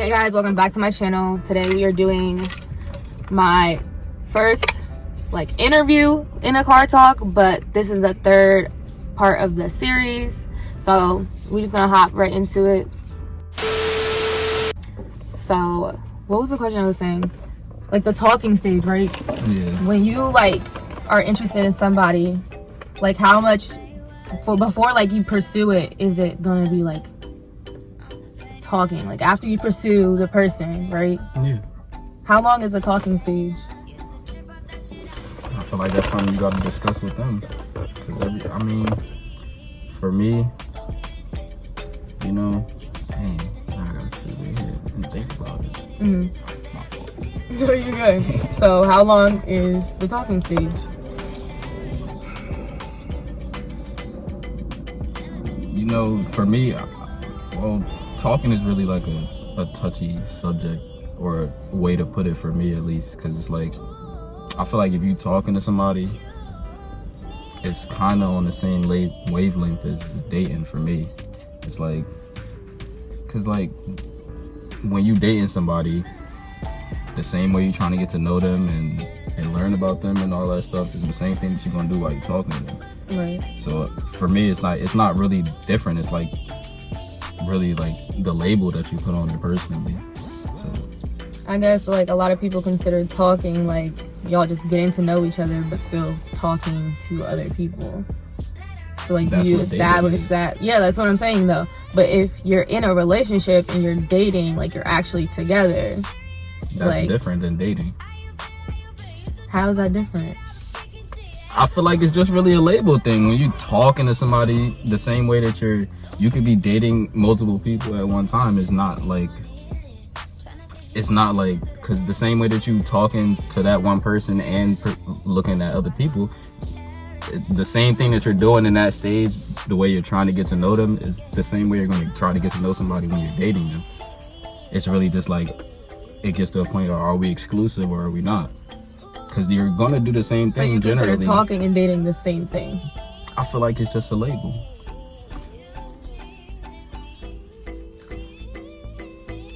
Hey guys, welcome back to my channel. Today we are doing my first interview in a car talk, but this is the third part of the series, so we're just gonna hop right into it. So what was the question I was saying? Like the talking stage, right? Yeah. When you are interested in somebody, how much before you pursue it is it gonna be talking? After you pursue the person, right? Yeah. How long is the talking stage? I feel like that's something you gotta discuss with them. For me, dang, I gotta sit here and think about it. Mm-hmm. My fault. You're good. So how long is the talking stage? For me, talking is really a touchy subject, or a way to put it for me at least, because it's I feel like if you talking to somebody, it's kind of on the same wavelength as dating for me. It's because when you dating somebody, the same way you're trying to get to know them and learn about them and all that stuff is the same thing that you're gonna do while you're talking to them. Right. So for me, it's not really different. It's really the label that you put on it personally. So I guess a lot of people consider talking y'all just getting to know each other, but still talking to other people. So That's you what establish that. Yeah, that's what I'm saying though. But if you're in a relationship and you're dating, you're actually together. That's different than dating. How is that different? I feel like it's just really a label thing. When you talking to somebody the same way that you could be dating multiple people at one time, it's not because the same way that you talking to that one person and looking at other people, the same thing that you're doing in that stage, the way you're trying to get to know them, is the same way you're going to try to get to know somebody when you're dating them. It's really just it gets to a point of, are we exclusive or are we not? Because you're going to do the same thing. So you consider generally talking and dating the same thing? I feel like it's just a label.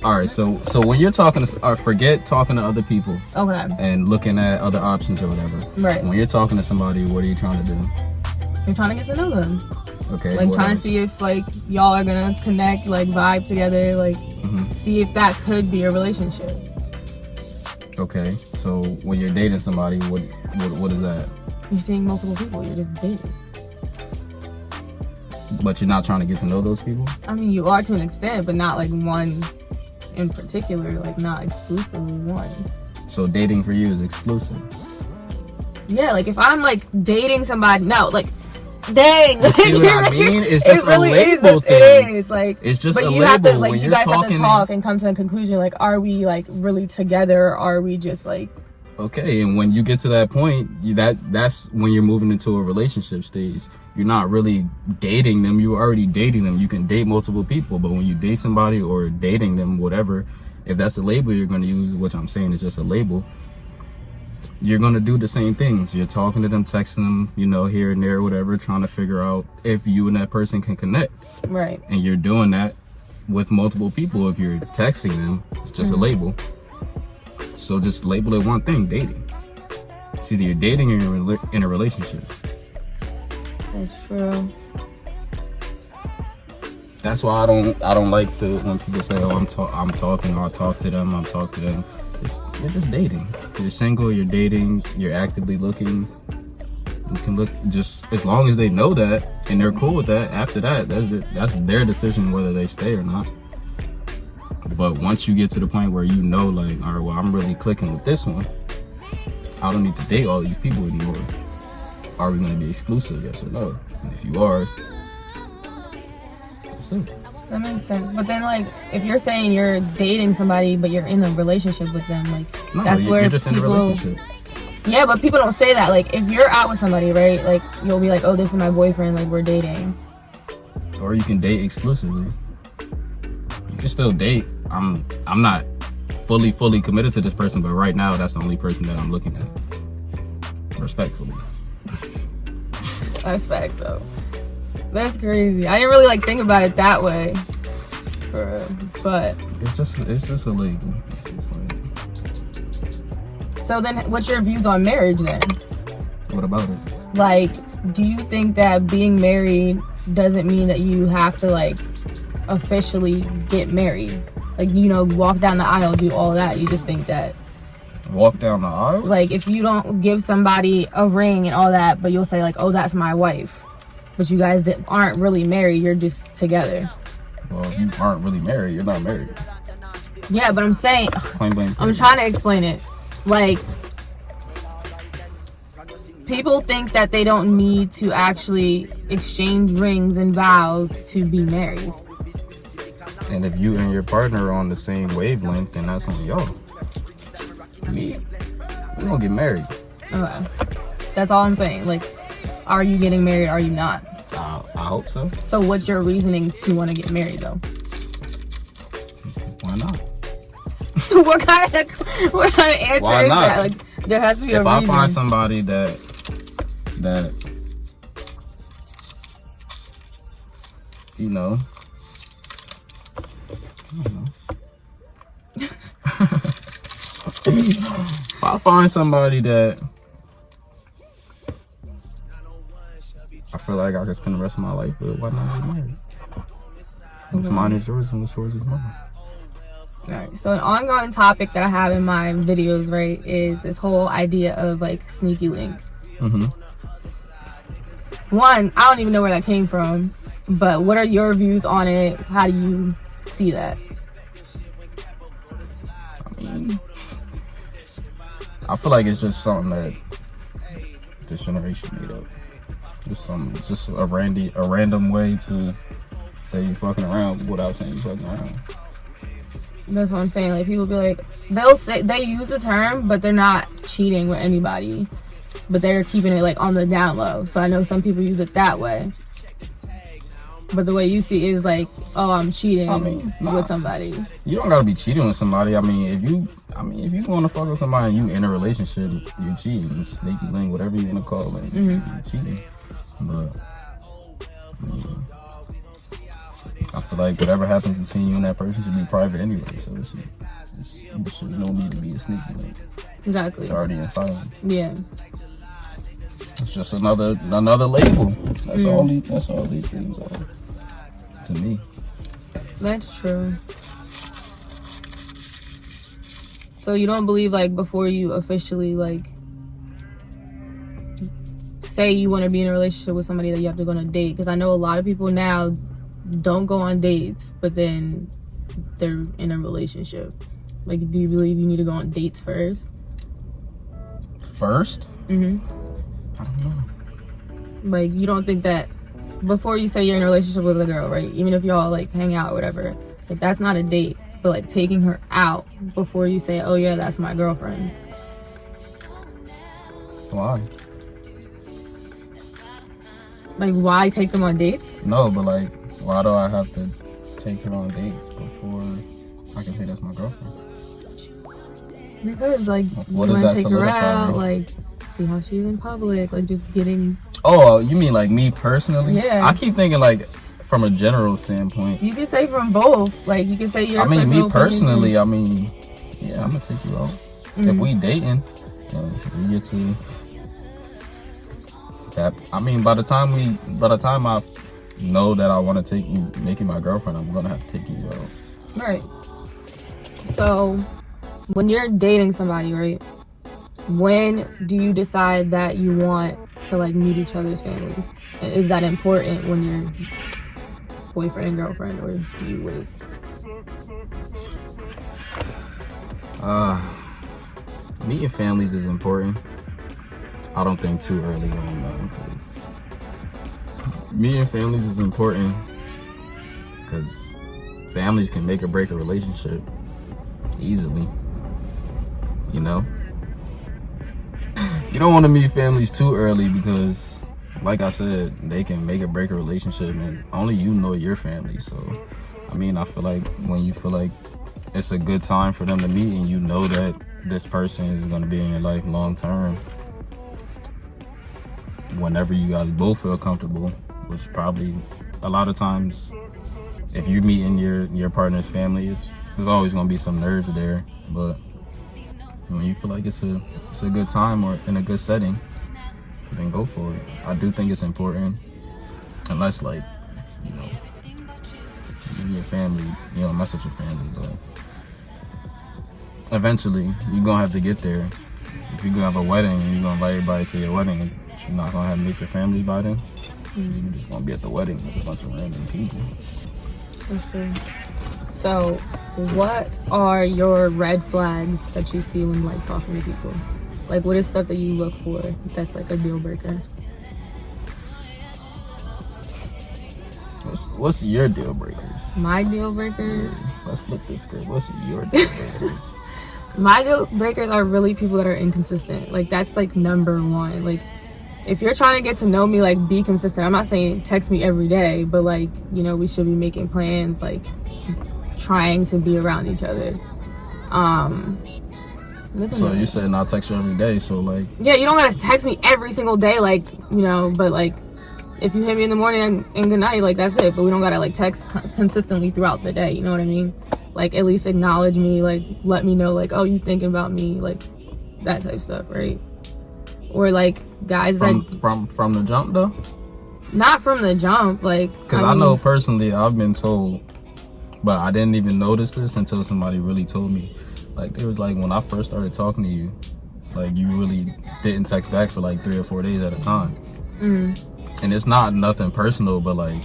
All right, so when you're talking to, forget talking to other people, okay, and looking at other options or whatever. Right. When you're talking to somebody, what are you trying to do? You're trying to get to know them. Okay. Trying to see if y'all are gonna connect, vibe together, see if that could be a relationship. Okay, so when you're dating somebody, what is that? You're seeing multiple people. You're just dating. But you're not trying to get to know those people? I mean, you are to an extent, but not one in particular, not exclusively one. So dating for you is exclusive? Yeah, if I'm dating somebody, no, dang. You see what I mean? It's just really a label thing. It is it's just but a you label. have to when you guys have to talk and come to a conclusion. Are we really together? Or are we just Okay, and when you get to that point, that's when you're moving into a relationship stage. You're not really dating them, you're already dating them. You can date multiple people, but when you date somebody or dating them, whatever, if that's a label you're going to use, which I'm saying is just a label, you're going to do the same things. You're talking to them, texting them, here and there, whatever, trying to figure out if you and that person can connect. Right. And you're doing that with multiple people. If you're texting them, it's just a label. So just label it one thing, dating. It's either you're dating or you're in a relationship. That's true. That's why I don't like when people say, "Oh, I'm talking," or "I talk to them," You're just dating. You're single. You're dating. You're actively looking. You can look just as long as they know that and they're cool with that. After that, that's their decision whether they stay or not. But once you get to the point where all right, well, I'm really clicking with this one, I don't need to date all these people anymore. Are we going to be exclusive? Yes or no? And if you are, that's it. That makes sense. But then, if you're saying you're dating somebody, but you're in a relationship with them, no, that's where you're just in a relationship. Yeah, but people don't say that. If you're out with somebody, right? You'll be oh, this is my boyfriend. We're dating. Or you can date exclusively. You can still date. I'm not fully committed to this person, but right now that's the only person that I'm looking at. Respectfully. Respect though. That's crazy. I didn't really think about it that way. But it's just illegal. It's just like, So then, what's your views on marriage then? what about it? Like, do you think that being married doesn't mean that you have to like officially get married? Like, you know, walk down the aisle, do all that. You just think that Walk down the aisle? like if you don't give somebody a ring and all that, but you'll say like, oh, that's my wife, but you guys aren't really married, you're just together. Well, if you aren't really married, you're not married. Yeah, but I'm saying, Plain blank. I'm trying to explain it. Like, people think that they don't need to actually exchange rings and vows to be married. And if you and your partner are on the same wavelength, then that's on y'all. Me, we gonna get married. Okay. That's all I'm saying. Like, are you getting married? Are you not? I hope so. So what's your reasoning to want to get married though? Why not? what kind of answer Why is not? that? Like, there has to be a If reason. I find somebody that you know, I don't know. If I find somebody that I feel like I could spend the rest of my life with, why not get married? What's mine is yours and what's yours is mine. Alright, so an ongoing topic that I have in my videos, right, is this whole idea of like sneaky link. One, I don't even know where that came from, but what are your views on it? How do you see that? I mean, I feel like it's just something that this generation made up. Just a random way to say you fucking around without saying you fucking around. That's what I'm saying. Like, people be like, they'll say, they use the term, but they're not cheating with anybody, but they're keeping it like on the down low. So I know some people use it that way, but the way you see it is like, oh, I'm cheating with somebody. You don't gotta be cheating with somebody. I mean, if you want to fuck with somebody and you in a relationship, you're cheating, sneaky link, whatever you want to call it, you're cheating. But I mean, I feel like whatever happens between you and that person should be private anyway. So there's no need to be a sneaky link. Exactly. It's already in silence. Yeah. It's just another label. That's all these things are to me. That's true. So you don't believe like before you officially like say you want to be in a relationship with somebody that you have to go on a date? Because I know a lot of people now don't go on dates, but then they're in a relationship. Like, do you believe you need to go on dates first? First? I don't know. Like, you don't think that before you say you're in a relationship with a girl, right? Even if y'all like hang out or whatever, like that's not a date. But like taking her out before you say, oh yeah, that's my girlfriend. Why? Like, why take them on dates? No, but like, why do I have to take her on dates before I can say that's my girlfriend? Because like you want to take her out, like see how she's in public, like just getting. Oh, you mean like me personally? Yeah. I keep thinking like from a general standpoint. You can say from both. Like you can say your. I mean, me personally. Opinion. I mean, yeah, I'm gonna take you out. If we dating, we get to that. I mean, by the time I know that I want to make you my girlfriend, I'm gonna have to take you out. Right. So, when you're dating somebody, right? When do you decide that you want to like meet each other's families? Is that important when you're boyfriend and girlfriend, or do you wait? Meeting families is important. I don't think too early on, because meeting families is important because families can make or break a relationship easily. You know, you don't want to meet families too early because, like I said, they can make or break a relationship, and only you know your family. So, I mean, I feel like when you feel like it's a good time for them to meet, and you know that this person is going to be in your life long term, whenever you guys both feel comfortable, which probably a lot of times, if you meet in your partner's family, it's there's always gonna be some nerves there, but when you feel like it's a good time or in a good setting, then go for it. I do think it's important, unless like, you know, your family, you know, mess with your family, but eventually you're gonna have to get there. If you're gonna have a wedding and you're gonna invite everybody to your wedding, and you're not gonna have meet your family by then, you're just gonna be at the wedding with a bunch of random people. Okay. So, what are your red flags that you see when like talking to people? Like, what is stuff that you look for that's like a deal breaker? What's your deal breakers? My deal breakers? Yeah, let's flip this script. What's your deal breakers? My deal breakers are really people that are inconsistent. Like, that's like number one. Like, if you're trying to get to know me, like, be consistent. I'm not saying text me every day, but like, you know, we should be making plans, like trying to be around each other. So you said not text you every day, so like, yeah, you don't gotta text me every single day, like, you know, but like if you hit me in the morning and good night, like, that's it. But we don't gotta like text consistently throughout the day, you know what I mean? Like, at least acknowledge me, like, let me know, like, oh, you thinking about me, like, that type of stuff, right? Or like guys from the jump though? Not from the jump, like, because I know personally I've been told, but I didn't even notice this until somebody really told me. Like, it was like when I first started talking to you, like, you really didn't text back for like 3 or 4 days at a time. And it's not nothing personal, but like,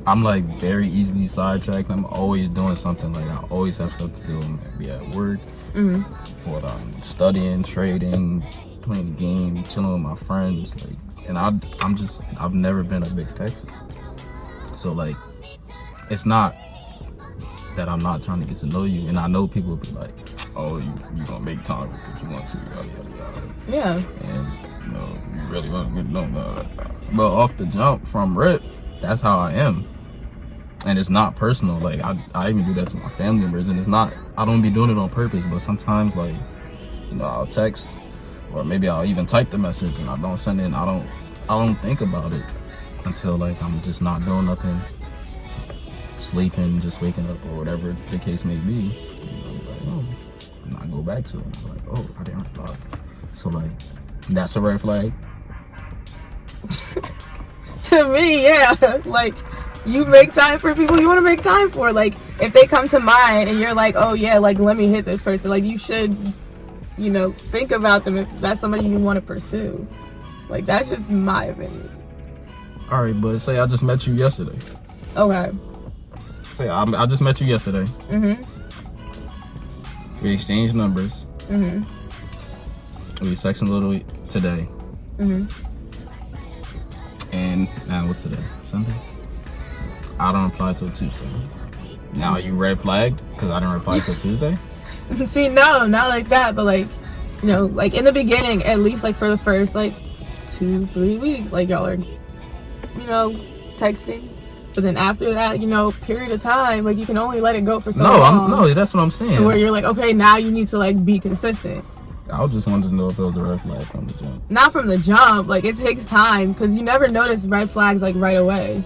I'm like very easily sidetracked. I'm always doing something. Like, I always have stuff to do. I'm be at work, or I'm studying, trading, playing the game, chilling with my friends. Like, and I've never been a big texter. So like, it's not that I'm not trying to get to know you. And I know people will be like, oh, you gonna make time because you want to, yada yada yada. Yeah. And you know, you really want to get to know me. But off the jump, from rip, that's how I am. And it's not personal. Like, I even do that to my family members, and it's not, I don't be doing it on purpose, but sometimes, like, you know, I'll text, or maybe I'll even type the message and I don't send it, and I don't think about it until like I'm just not doing nothing, sleeping, just waking up, or whatever the case may be. You know, like, oh, and I go back to it, and I'm like, oh, I didn't reply. So like, that's a red flag. To me, yeah. Like, you make time for people you want to make time for. Like, if they come to mind and you're like, oh yeah, like, let me hit this person, like, you should, you know, think about them if that's somebody you want to pursue. Like, that's just my opinion. All right, but say I just met you yesterday. Okay. Say I just met you yesterday. We exchanged numbers. We texted a little today. And now what's today? Sunday? I don't reply till Tuesday. Now you red flagged because I didn't reply till Tuesday? See, no, not like that, but like, you know, like in the beginning, at least like for the first like 2-3 weeks, like y'all are, you know, texting. But then after that, you know, period of time, like, you can only let it go for so long. No, that's what I'm saying. So where you're like, okay, now you need to like be consistent. I just wanted to know if it was a red flag from the jump. Not from the jump. Like, it takes time because you never notice red flags like right away.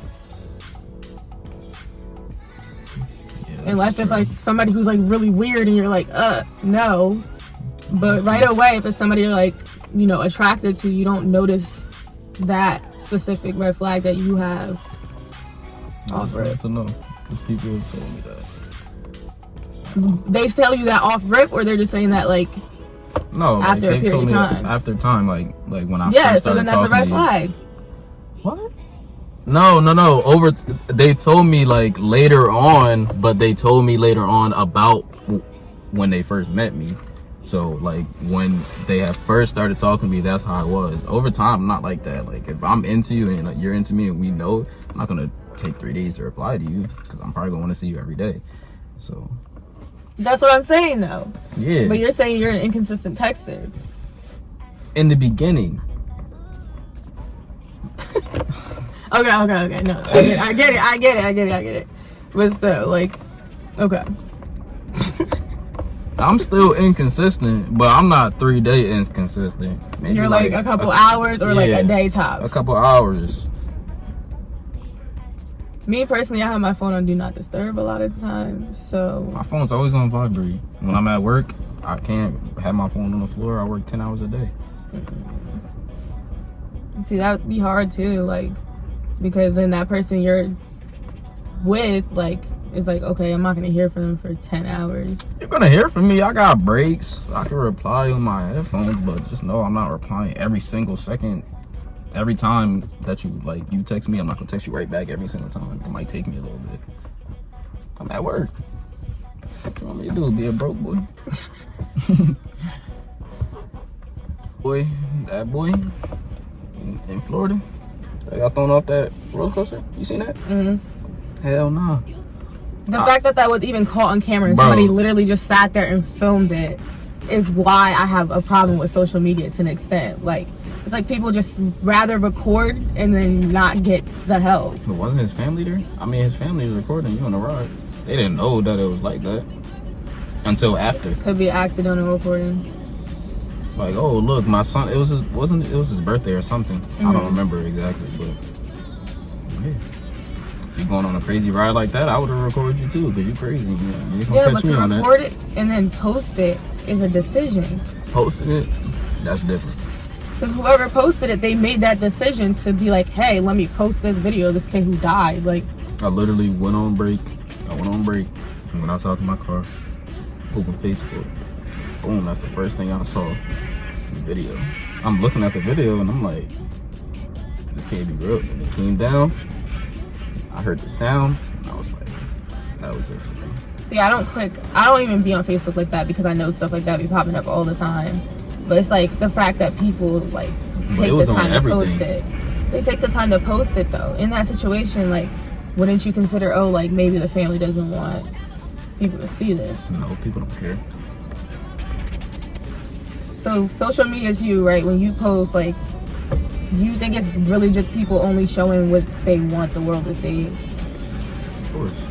Yeah, unless it's like somebody who's like really weird and you're like, no. But right away, if it's somebody you're like, you know, attracted to, you don't notice that specific red flag that you have. That's good to know, because people have told me that. They tell you that off rip, or they're just saying that like, no, after like, a period of time. After time, like when I first started so then that's a red flag. What? No. They told me like later on, but they told me later on about when they first met me. So like when they have first started talking to me, that's how I was. Over time, I'm not like that. Like, if I'm into you and you're into me and we know, I'm not gonna take 3 days to reply to you because I'm probably gonna want to see you every day. So that's what I'm saying, though. Yeah. But you're saying you're an inconsistent texter. In the beginning. Okay. No, I get it. But still, like, okay. I'm still inconsistent, but I'm not 3-day inconsistent. Maybe you're like a couple hours or like a day tops. A couple hours. Me personally, I have my phone on Do Not Disturb a lot of the time, so... My phone's always on vibrate. When I'm at work, I can't have my phone on the floor. I work 10 hours a day. See, that would be hard too, like, because then that person you're with, like, is like, okay, I'm not gonna hear from them for 10 hours. You're gonna hear from me. I got breaks. I can reply on my headphones, but just know I'm not replying every single second. Every time that you text me, I'm not gonna text you right back every single time. It might take me a little bit. I'm at work. What you want me to do? Be a broke boy? That boy in Florida. They got thrown off that roller coaster. You seen that? Hell no. The fact that was even caught on camera and Bro. somebody literally just sat there and filmed it is why I have a problem with social media to an extent. Like, it's like people just rather record and then not get the help. But wasn't his family there? I mean, his family was recording you on the ride. They didn't know that it was like that until after. Could be accidental recording. Like, oh look, my son. It was his birthday or something. I don't remember exactly, but yeah. If you're going on a crazy ride like that, I would have recorded you too, because you crazy. You ain't gonna catch but me to on that. record it and then post it is a decision. Posting it, that's different. Because whoever posted it, they made that decision to be like, hey, let me post this video of this kid who died. Like, I literally went on break. And went outside to my car, opened Facebook. Boom, that's the first thing I saw. The video. I'm looking at the video and I'm like, this can't be real. And it came down. I heard the sound. And I was like, that was it for me. see, I don't even be on Facebook like that because I know stuff like that be popping up all the time. But it's like the fact that people like take the time to post it. They take the time to post it though. In that situation, like, wouldn't you consider, oh, like maybe the family doesn't want people to see this? No, people don't care. So social media is you, right? When you post, like, you think it's really just people only showing what they want the world to see? Of course.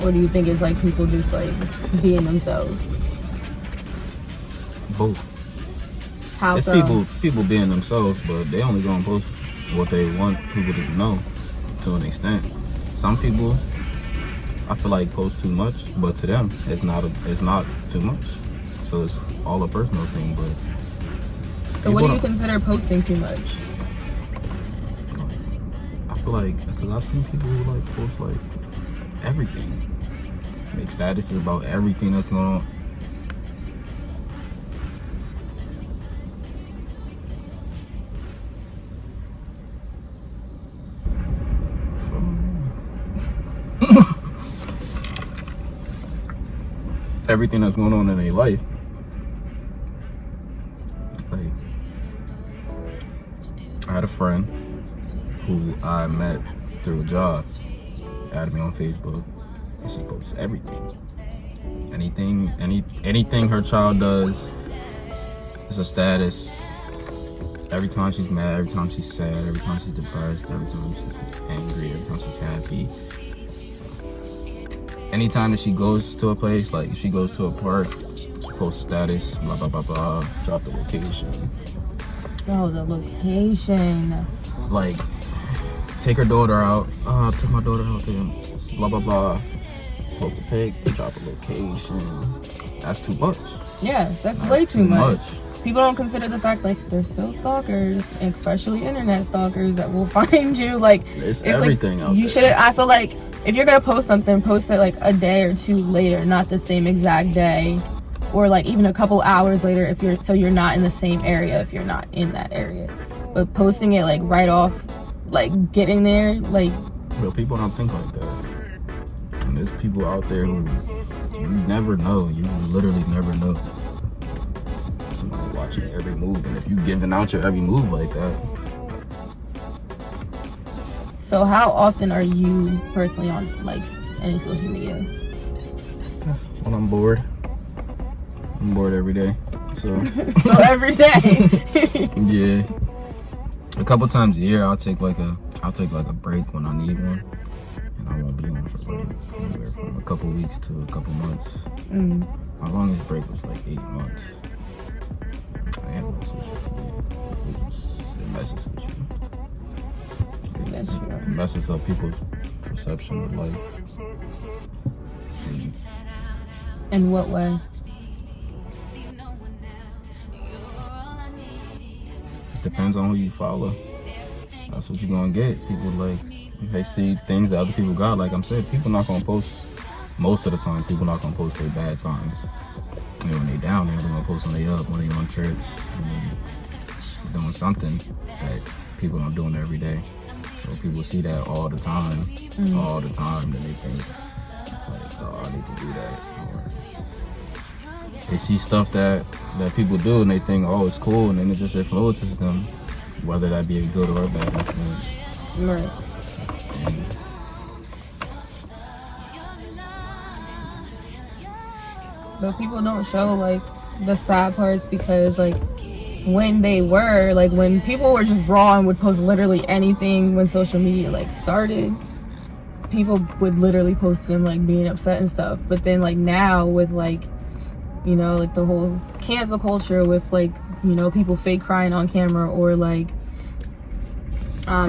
Or do you think it's like people just like being themselves? Both. How It's so? people being themselves, but they only gonna post what they want people to know to an extent. Some people, I feel like, post too much, but to them, it's not too much. So it's all a personal thing. But So what do you consider posting too much? I feel like, because I've seen people who like post like everything, make statuses about everything that's going on. Everything that's going on in their life. Like, I had a friend who I met through a job, added me on Facebook, and she posts everything. Anything her child does is a status. Every time she's mad, every time she's sad, every time she's depressed, every time she's angry, every time she's happy. Anytime that she goes to a place, like if she goes to a park, she posts status, blah, blah, blah, blah, drop the location. Oh, the location. Like, take her daughter out. Took my daughter out there, blah, blah, blah. Post a pic, drop a location. That's too much. Yeah, that's way too much. People don't consider the fact, like, there's still stalkers, especially internet stalkers that will find you. Like, It's everything like, out you there. shouldn't. I feel like if you're gonna post something, post it like a day or two later, not the same exact day, or like even a couple hours later if you're not in the same area if you're not in that area. But posting it like right off, like getting there, like. But people don't think like that. And there's people out there who you never know. You literally never know. Somebody watching every move, and if you giving out your every move like that. So how often are you personally on like any social media? When I'm bored. I'm bored every day. So So every day. yeah. A couple times a year I'll take like a break when I need one. And I won't be on for like anywhere from a couple weeks to a couple months. My longest break was like 8 months. I have no social media. It messes with you. That's true. It messes up people's perception perception of life. In what way? It depends on who you follow. That's what you're gonna get. People like, they see things that other people got. Like I'm saying, people not gonna post, most of the time, people not gonna post their bad times. You know, when they down, they're gonna post when they up, when they on trips, when they doing something that people aren't doing every day. So people see that all the time, then they think, like, oh, I need to do that. Or they see stuff that people do and they think, oh, it's cool, and then it just influences them, whether that be a good or a bad influence. Right. And but people don't show like the sad parts, because like when people were just raw and would post literally anything when social media like started, people would literally post them like being upset and stuff. But then like now with like, you know, like the whole cancel culture with like, you know, people fake crying on camera, or like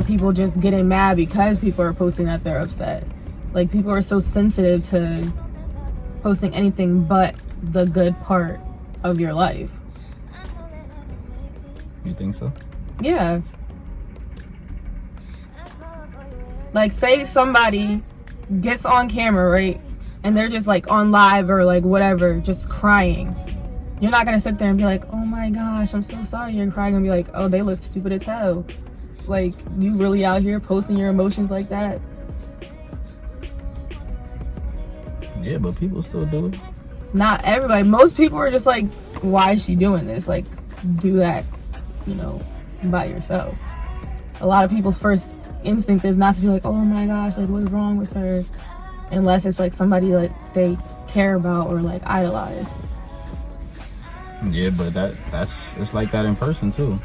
people just getting mad because people are posting that they're upset. Like people are so sensitive to posting anything but the good part of your life. you think so? Yeah. Like say somebody gets on camera, right? And they're just like on live or like whatever, just crying. You're not gonna sit there and be like, oh my gosh, I'm so sorry you're crying. And be like, oh, they look stupid as hell. Like, you really out here posting your emotions like that? Yeah, but people still do it. Not everybody. Most people are just like, why is she doing this? Like, do that, you know, by yourself. A lot of people's first instinct is not to be like, oh my gosh, like what's wrong with her? Unless it's like somebody like they care about or like idolize. Yeah, but it's like that in person too.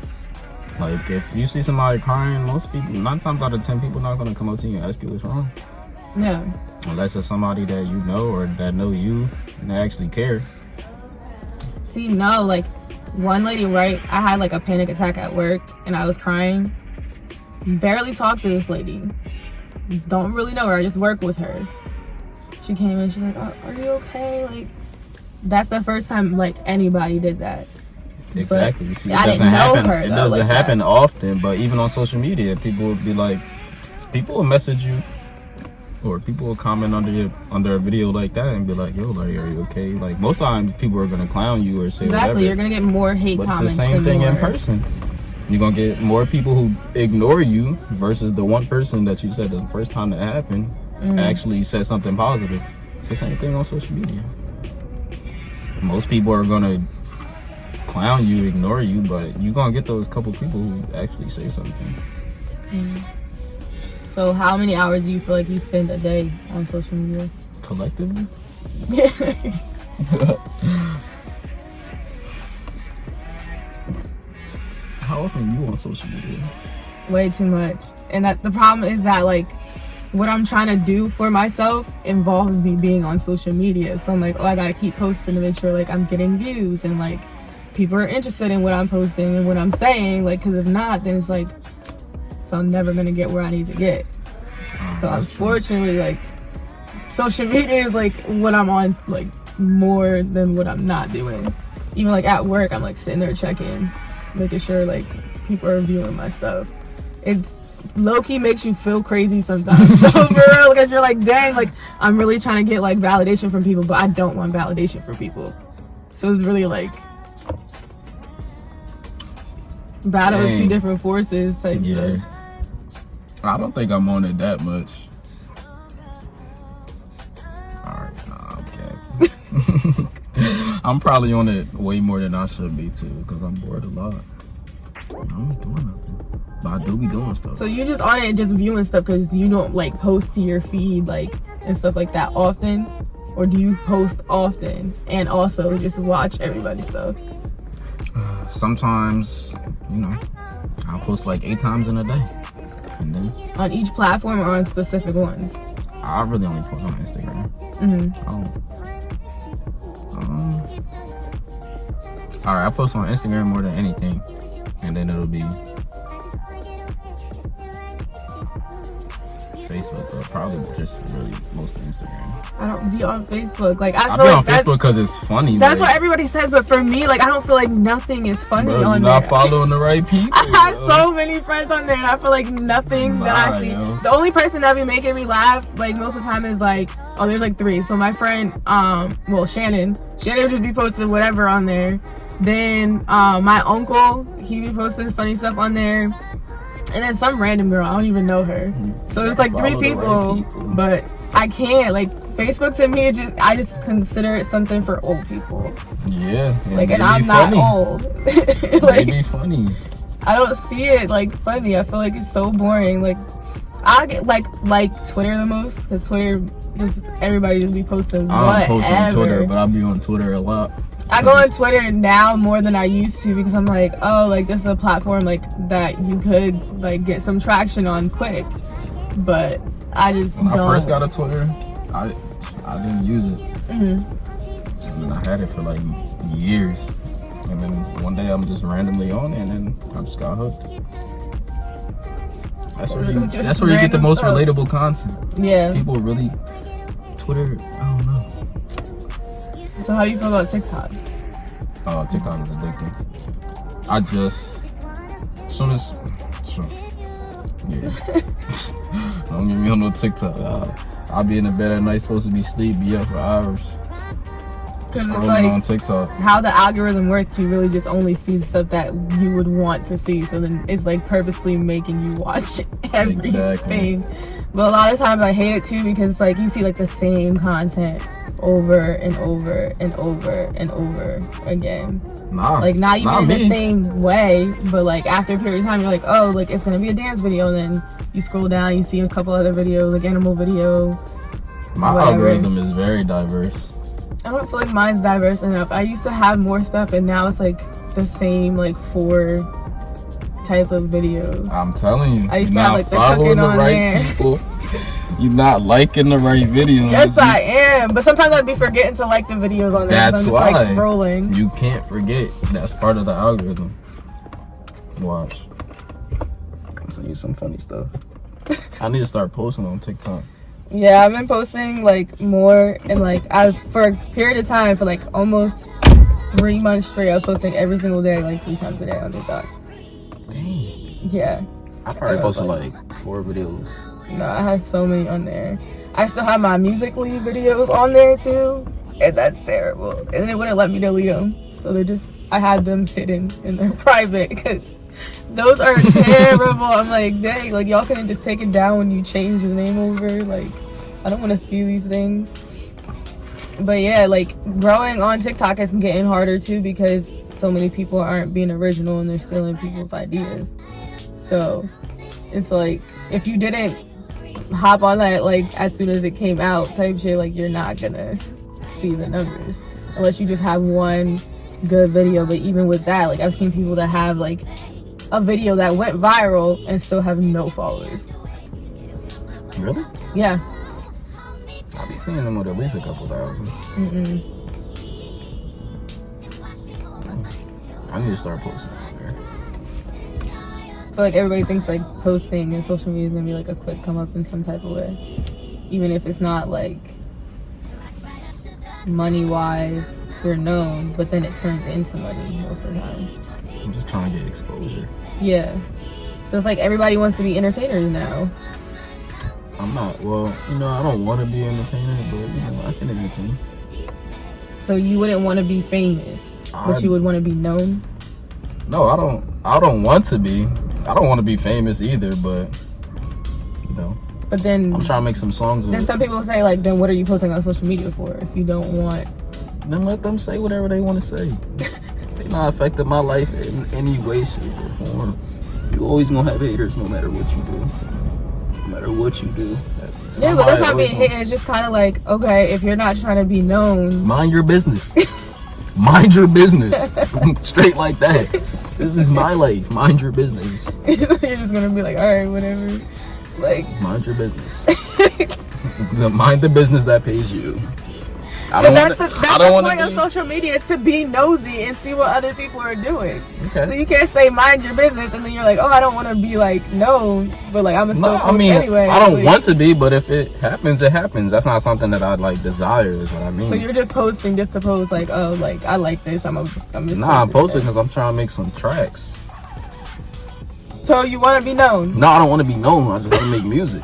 Like if you see somebody crying, most people, 9 times out of 10, people not gonna come up to you and ask you what's wrong. Yeah. Unless it's somebody that you know or that know you and they actually care. See, no, like one lady, right? I had like a panic attack at work and I was crying. Barely talked to this lady. Don't really know her. I just work with her. She came in. She's like, oh, "Are you okay?" Like, that's the first time like anybody did that. Exactly. You see, it I doesn't didn't know happen. her, It though, doesn't like happen that. often. But even on social media, people will be like, people will message you, or people will comment under a video like that and be like, "Yo, like, are you okay?" Like most times, people are gonna clown you or say Exactly. whatever. You're gonna get more hate But it's comments. the same thing in more. person. You're gonna get more people who ignore you versus the one person that you said the first time that happened actually said something positive. It's the same thing on social media. Most people are gonna clown you, ignore you, but you're gonna get those couple people who actually say something. So how many hours do you feel like you spend a day on social media? Collectively? How often are you on social media? Way too much. And that the problem is that like what I'm trying to do for myself involves me being on social media. So I'm like, oh, I gotta keep posting to make sure like I'm getting views and like people are interested in what I'm posting and what I'm saying. Like, because if not, then it's like, so I'm never gonna get where I need to get. So unfortunately, like social media is like what I'm on like more than what I'm not doing. Even like at work, I'm like sitting there checking, making sure like people are viewing my stuff. It's low-key makes you feel crazy sometimes. So for real, because you're like, dang, like I'm really trying to get like validation from people, but I don't want validation from people. So it's really like battle of two different forces type shit. I don't think I'm on it that much. Alright, nah, okay. I'm probably on it way more than I should be too, because I'm bored a lot. I'm doing nothing. But I do be doing stuff. So you just on it and just viewing stuff because you don't like post to your feed like and stuff like that often? Or do you post often and also just watch everybody's stuff? Sometimes, you know, I'll post like 8 times in a day. And then On each platform or on specific ones? I really only post on Instagram. Alright, I post on Instagram more than anything. And then it'll be Facebook. Facebook, but probably just really most of Instagram. I don't be on Facebook. Like I be feel like on Facebook because it's funny. That's like, what everybody says, but for me, like I don't feel like nothing is funny bro, on you're there. not following the right people. I have so many friends on there, and I feel like nothing that I see. Yo. The only person that be making me laugh, like most of the time, is like, oh, there's like 3. So my friend, Shannon would just be posting whatever on there. Then my uncle, he be posting funny stuff on there. And then some random girl, I don't even know her. So it's like 3 people, but I can't. Like Facebook to me, I just consider it something for old people. Yeah, like, and I'm not old. Like, be funny. I don't see it like funny. I feel like it's so boring. Like I get like Twitter the most, because Twitter just everybody just be posting. I don't post on Twitter, but I'll be on Twitter a lot. I go on Twitter now more than I used to, because I'm like, oh, like this is a platform like that you could like get some traction on quick. But I just when don't. I first got a Twitter, I didn't use it. And then I had it for like years, and then one day I'm just randomly on it, and then I just got hooked. That's where you get the most stuff. Relatable content. Yeah. People really Twitter. I don't know. So how do you feel about TikTok? Oh, TikTok is addicting. Don't get me on no TikTok. I'll be in the bed at night, supposed to be asleep, be up for hours. Scrolling like, on TikTok. How the algorithm works, you really just only see the stuff that you would want to see. So then it's like purposely making you watch everything. Exactly. But a lot of times I hate it too, because like you see like the same content over and over and over and over again. Like not even in the same way, but like after a period of time you're like, oh, like it's gonna be a dance video, and then you scroll down, you see a couple other videos, like animal video. My algorithm is very diverse. I don't feel like mine's diverse enough. I used to have more stuff, and now it's like the same like 4 type of videos. I'm telling you, I used to have like the cooking on there. People. You're not liking the right videos. Yes, I am. But sometimes I'd be forgetting to like the videos on there. That's I'm just why. Like scrolling. You can't forget. That's part of the algorithm. Watch. I'll send you some funny stuff. I need to start posting on TikTok. Yeah, I've been posting like more, and like for a period of time, for like almost 3 months straight, I was posting every single day, like 3 times a day on TikTok. Dang. Yeah. I probably posted like 4 videos. No, I have so many on there. I still have my Musical.ly videos on there too, and that's terrible. And it wouldn't let me delete them, so I had them hidden and they're private, because those are terrible. I'm like, dang, like y'all couldn't just take it down when you change the name over. Like, I don't want to see these things. But yeah, like growing on TikTok is getting harder too, because so many people aren't being original and they're stealing people's ideas. So it's like, if you didn't hop on that like as soon as it came out type shit, like you're not gonna see the numbers unless you just have one good video. But even with that, like I've seen people that have like a video that went viral and still have no followers. Really? Yeah. I'll be seeing them with at least a couple thousand. I need to start posting on there. I feel like everybody thinks like posting and social media is gonna be like a quick come up in some type of way, even if it's not like money wise you're known, but then it turns into money most of the time. I'm just trying to get exposure. Yeah, so it's like everybody wants to be entertainers now. I'm not. Well, I don't want to be an entertainer, but I can entertain. So you wouldn't want to be famous, but you would want to be known? No, I don't want to be. I don't want to be famous either, but But then I'm trying to make some songs with Then it. some people say like, then what are you posting on social media for if you don't want? Then let them say whatever they want to say. They're not affecting my life in any way, shape, or form. You always gonna have haters no matter what you do. No matter what you do. Yeah, but that's not being hating. It's just kind of like, okay, if you're not trying to be known, mind your business. Mind your business. Straight like that. This is my life. Mind your business. You're just gonna be like, all right, whatever. Like, mind your business. Mind the business that pays you. That's the point of social media, is to be nosy and see what other people are doing. Okay. So you can't say mind your business and then you're like, oh, I don't want to be like known, but like I'm a still post anyway. I don't want to be, but if it happens, it happens. That's not something that I like desire, is what I mean. So you're just posting just to post, like, oh, like I like this. I'm just I'm posting because I'm trying to make some tracks. So you want to be known? No, I don't want to be known. I just want to make music.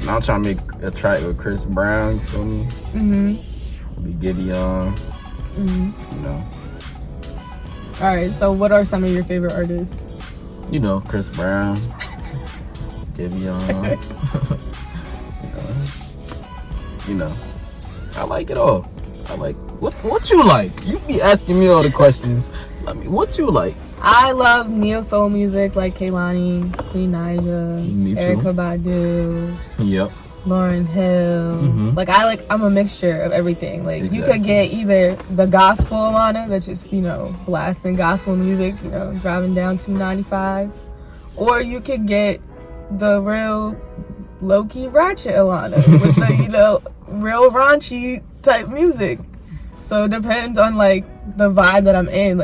Now I'm trying to make a track with Chris Brown, you feel me? Mm-hmm. Be Gideon. Mm-hmm. You know. Alright, so what are some of your favorite artists? You know, Chris Brown. Gideon. you know. I like it all. I like what you like? You be asking me all the questions. What you like? I love neo soul music like Kehlani, Queen Naija, Erykah Badu, Lauryn Hill. Mm-hmm. I'm a mixture of everything. Like You could get either the gospel Alana, that's just, blasting gospel music, driving down 295, or you could get the real low-key ratchet Alana with the real raunchy type music. So it depends on the vibe that I'm in.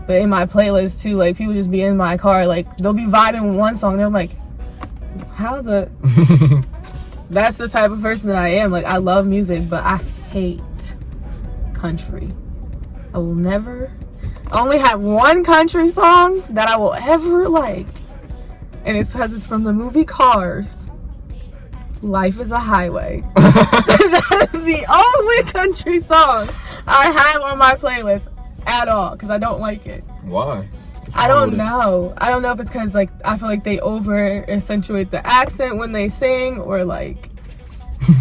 But in my playlist too, people just be in my car, they'll be vibing with one song and I'm like, how the that's the type of person that I am. I love music, but I hate country. I will never only have one country song that I will ever like, and it's because it's from the movie Cars. Life is a Highway. That is the only country song I have on my playlist at all, because I don't like it. Why? I don't know. I don't know if it's because I feel like they over accentuate the accent when they sing, or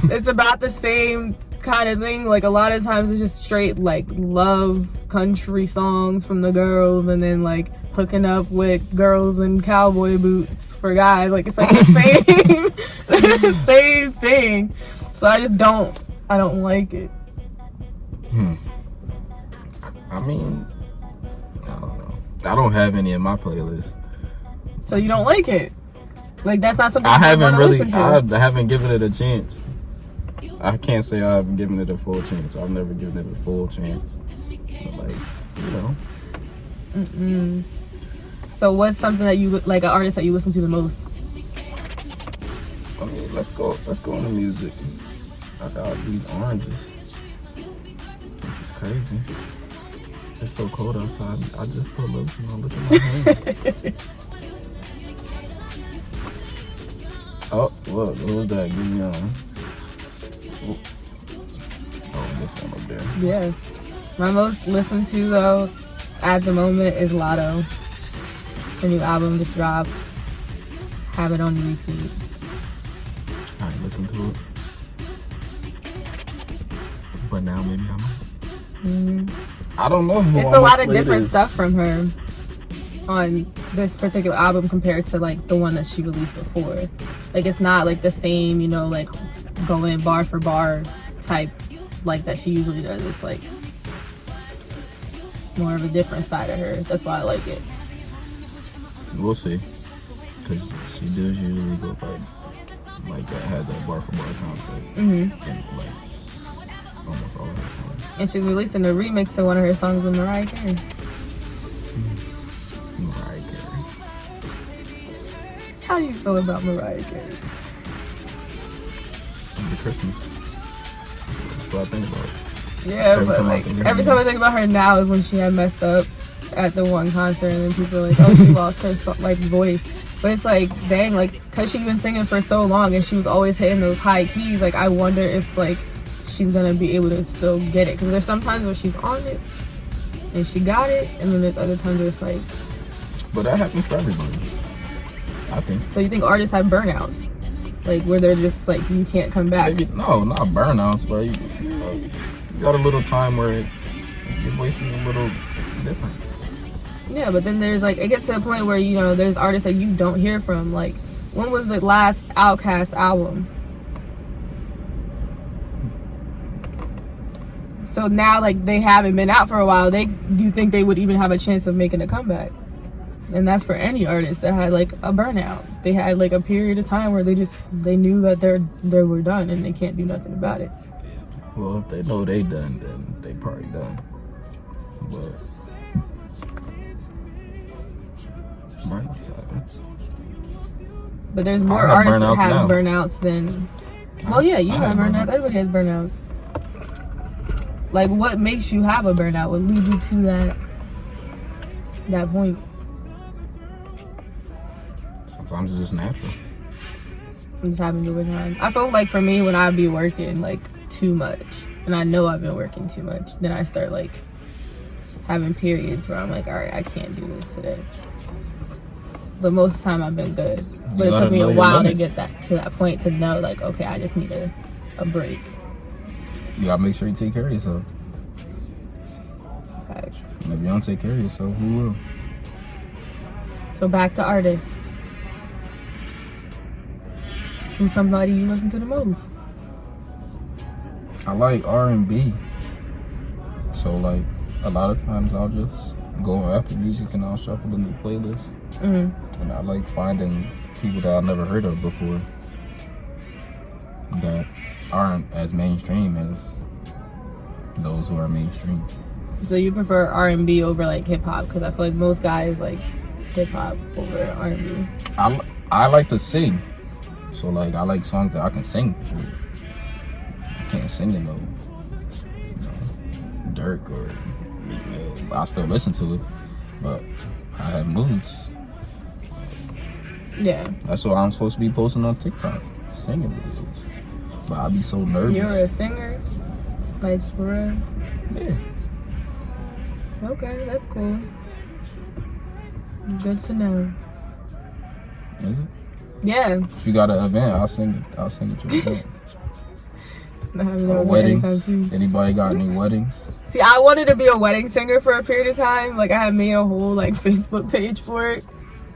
it's about the same kind of thing. A lot of times it's just straight love country songs from the girls, and then hooking up with girls in cowboy boots for guys. It's the same same thing. So I don't like it. I mean, I don't know. I don't have any in my playlist. So you don't like it? That's not something I haven't I haven't given it a chance. I can't say I haven't given it a full chance. I've never given it a full chance. But So what's something that you an artist that you listen to the most? I mean, let's go on the music. I got these oranges. This is crazy. It's so cold outside. I just put lotion on. Look at my hand. Oh, look. What was that? Give me on. Oh, this one up there. Yeah. My most listened to, though, at the moment is Lotto. The new album just dropped. Have it on repeat. I ain't listened to it. But now maybe I might. I don't know. It's a lot of different stuff from her on this particular album compared to the one that she released before. It's not the same, going bar for bar type that she usually does. It's more of a different side of her. That's why I like it. We'll see, because she does usually go that, had that bar for bar concept. And almost all of her songs. And she's releasing a remix to one of her songs with Mariah Carey. Mariah Carey. How do you feel about Mariah Carey? The Christmas. That's what I think about. Yeah, every time I think about her now is when she had messed up at the one concert, and then people are oh, she lost her voice. But it's dang, because she's been singing for so long and she was always hitting those high keys. I wonder if she's gonna be able to still get it, because there's sometimes where she's on it and she got it, and then there's other times where it's but that happens for everybody, I think. So you think artists have burnouts, where they're just you can't come back? Maybe, no, not burnouts, but you got a little time where your voice is a little different. Yeah, but then there's it gets to a point where there's artists that you don't hear from. When was the last Outkast album? So now they haven't been out for a while. Do you think they would even have a chance of making a comeback? And that's for any artist that had a burnout. They had a period of time where they knew that they were done and they can't do nothing about it. Well, if they know they done, then they probably done. But burnouts happen. But there's more artists that have burnouts than. Well, yeah, you have burnouts. Everybody has burnouts. Like, what makes you have a burnout? What leads you to that point? Sometimes it's just natural. It just happens over time. I feel like for me, when I be working like too much, and I know I've been working too much, then I start like having periods where I'm like, all right, I can't do this today. But most of the time I've been good. But it took me a while to get to that point to know, like, okay, I just need a break. You gotta make sure you take care of yourself. Facts. And if you don't take care of yourself, who will? So back to artists. Who's somebody you listen to the most? I like R&B. So like a lot of times I'll just go on Apple Music and I'll shuffle a new playlist. Mm-hmm. And I like finding people that I've never heard of before that aren't as mainstream as those who are mainstream. So you prefer R&B over like hip hop? Because I feel like most guys like hip hop over R&B. I like to sing, so like I like songs that I can sing. I can't sing it though, Dirk or I still listen to it, but I have moods. Yeah, that's what I'm supposed to be posting on TikTok, singing videos. But I be so nervous. You're a singer, like for real? Yeah. Okay, that's cool. Good to know. Is it? Yeah. If you got an event, I'll sing it. I'll sing it to your event. Weddings. Anybody got any weddings? See, I wanted to be a wedding singer for a period of time. Like I had made a whole like Facebook page for it.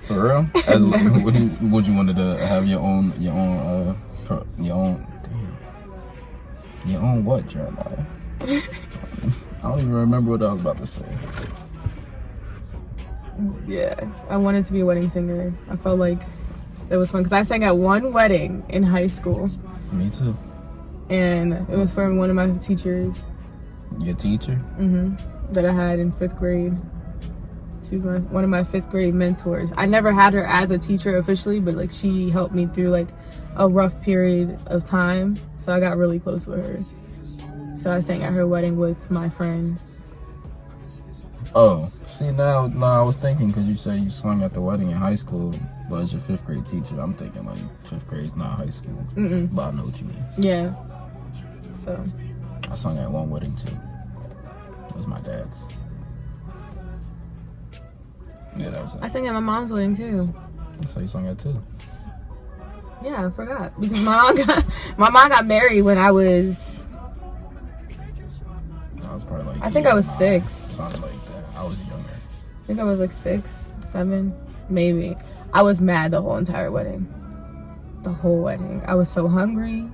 For real? As would you wanted to have your own what, Jeremiah? I don't even remember what I was about to say. Yeah, I wanted to be a wedding singer. I felt like it was fun because I sang at one wedding in high school. Me too. And it was from one of my teachers. Your teacher? Mm-hmm. That I had in 5th grade. She was one of my 5th grade mentors. I never had her as a teacher officially, but like she helped me through like a rough period of time. So I got really close with her. So I sang at her wedding with my friend. Oh, see now I was thinking because you said you sung at the wedding in high school, but as your 5th grade teacher, I'm thinking like 5th grade is not high school. Mm-mm. But I know what you mean. Yeah. So. I sung at one wedding too. It was my dad's. Yeah, that was it. I sang at my mom's wedding too. So you sung at too. Yeah, I forgot because my mom got married when I was. I was probably like. I think I was 6. Something like that. I was younger. I think I was like 6, 7, maybe. I was mad the whole entire wedding. The whole wedding. I was so hungry.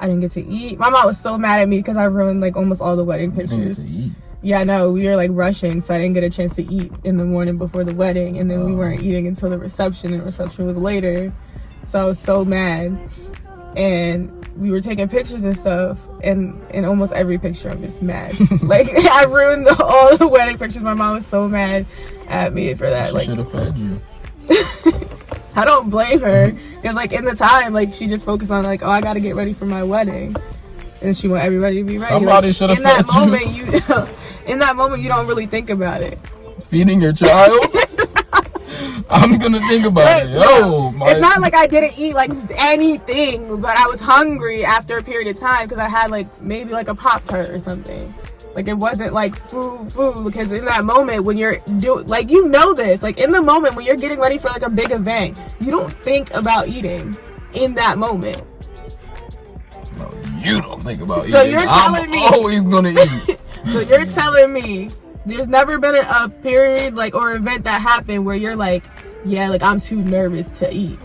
I didn't get to eat. My mom was so mad at me because I ruined like almost all the wedding pictures. You didn't get to eat. Yeah, no, we were like rushing, so I didn't get a chance to eat in the morning before the wedding, and then we weren't eating until the reception, and the reception was later. So I was so mad, and we were taking pictures and stuff, and in almost every picture I'm just mad. Like I ruined all the wedding pictures. My mom was so mad at me for that. She like should have fed you. I don't blame her because like in the time like she just focused on like, oh, I gotta get ready for my wedding, and she want everybody to be ready. Somebody like, should have fed you. In that moment you don't really think about it. Feeding your child. I'm gonna think about it. It's not like I didn't eat like anything, but I was hungry after a period of time because I had like maybe like a Pop-Tart or something. Like it wasn't like food because in that moment when you're like you know this, like in the moment when you're getting ready for like a big event, you don't think about eating in that moment. No, you don't think about so eating. You're telling me I'm always gonna eat. So you're telling me there's never been a period like or event that happened where you're like, yeah, like I'm too nervous to eat.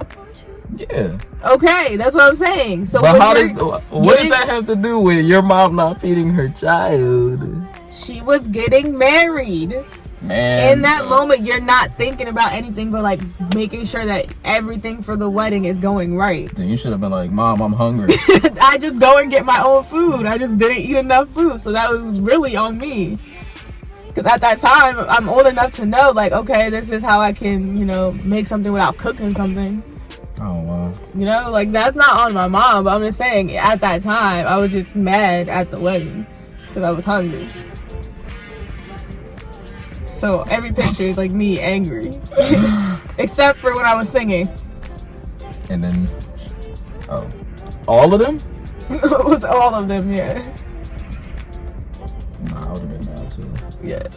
Yeah. Okay, that's what I'm saying. So but what does that have to do with your mom not feeding her child? She was getting married. Man, in that moment, you're not thinking about anything but like making sure that everything for the wedding is going right. Then you should have been like, Mom, I'm hungry. I just go and get my own food. I just didn't eat enough food, so that was really on me. Because at that time, I'm old enough to know, like, okay, this is how I can, make something without cooking something. Oh, wow. Like, that's not on my mom, but I'm just saying, at that time, I was just mad at the wedding because I was hungry. So every picture is like me angry, except for when I was singing. And then, all of them? It was all of them, yeah. Nah, I would have been mad too. Yeah.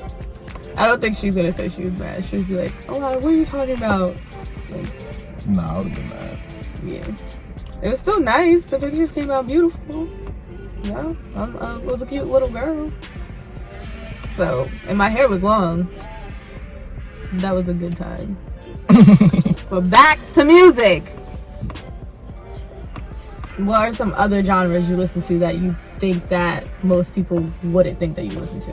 I don't think she's gonna say she was mad. She'll be like, oh, what are you talking about? Like, nah, I would have been mad. Yeah. It was still nice. The pictures came out beautiful. Yeah, I was a cute little girl. So, and my hair was long. That was a good time. But back to music. What are some other genres you listen to that you think that most people wouldn't think that you listen to?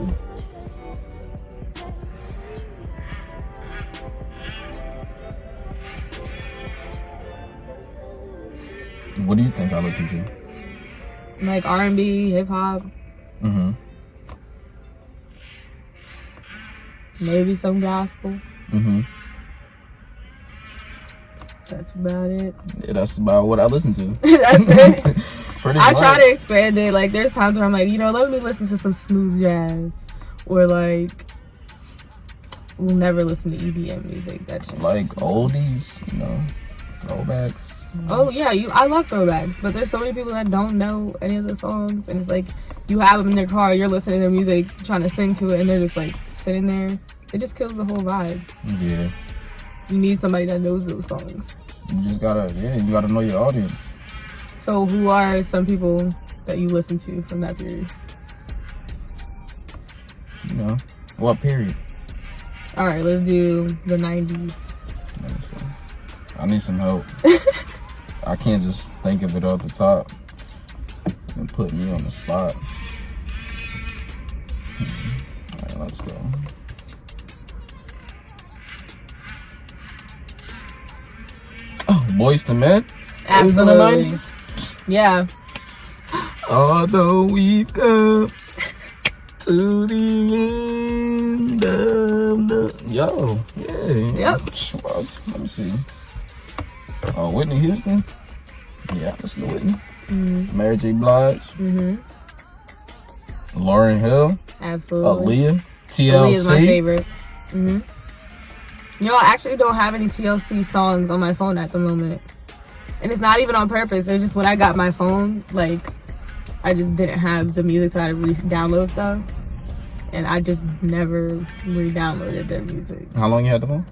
What do you think I listen to? Like R&B, hip hop. Mm-hmm. Maybe some gospel. Mm-hmm. That's about it. Yeah, that's about what I listen to. That's it. Pretty I much. try to expand it. Like, there's times where I'm like, let me listen to some smooth jazz. Or, like, we'll never listen to EDM music. That's just... Like, oldies, throwbacks. Oh, yeah. I love throwbacks. But there's so many people that don't know any of the songs. And it's like, you have them in their car, you're listening to their music, trying to sing to it, and they're just, like, sitting there. It just kills the whole vibe. Yeah. You need somebody that knows those songs. You just gotta know your audience. So who are some people that you listen to from that period? What period? All right, let's do the 90s. I need some help. I can't just think of it off the top and put me on the spot. All right, let's go. Boys to Men? Absolutely. It was in the 90s. Yeah. Although we've come to the end of the... Yo, yeah. Yep. What? Let me see. Oh, Whitney Houston? Yeah, listen to Whitney. Mm-hmm. Mary J. Blige. Mm-hmm. Lauryn Hill. Absolutely. Aaliyah. TLC. Aaliyah is my favorite. Mm-hmm. I actually don't have any TLC songs on my phone at the moment. And it's not even on purpose. It's just when I got my phone, like, I just didn't have the music, so I had to re-download stuff. And I just never re-downloaded their music. How long you had the phone?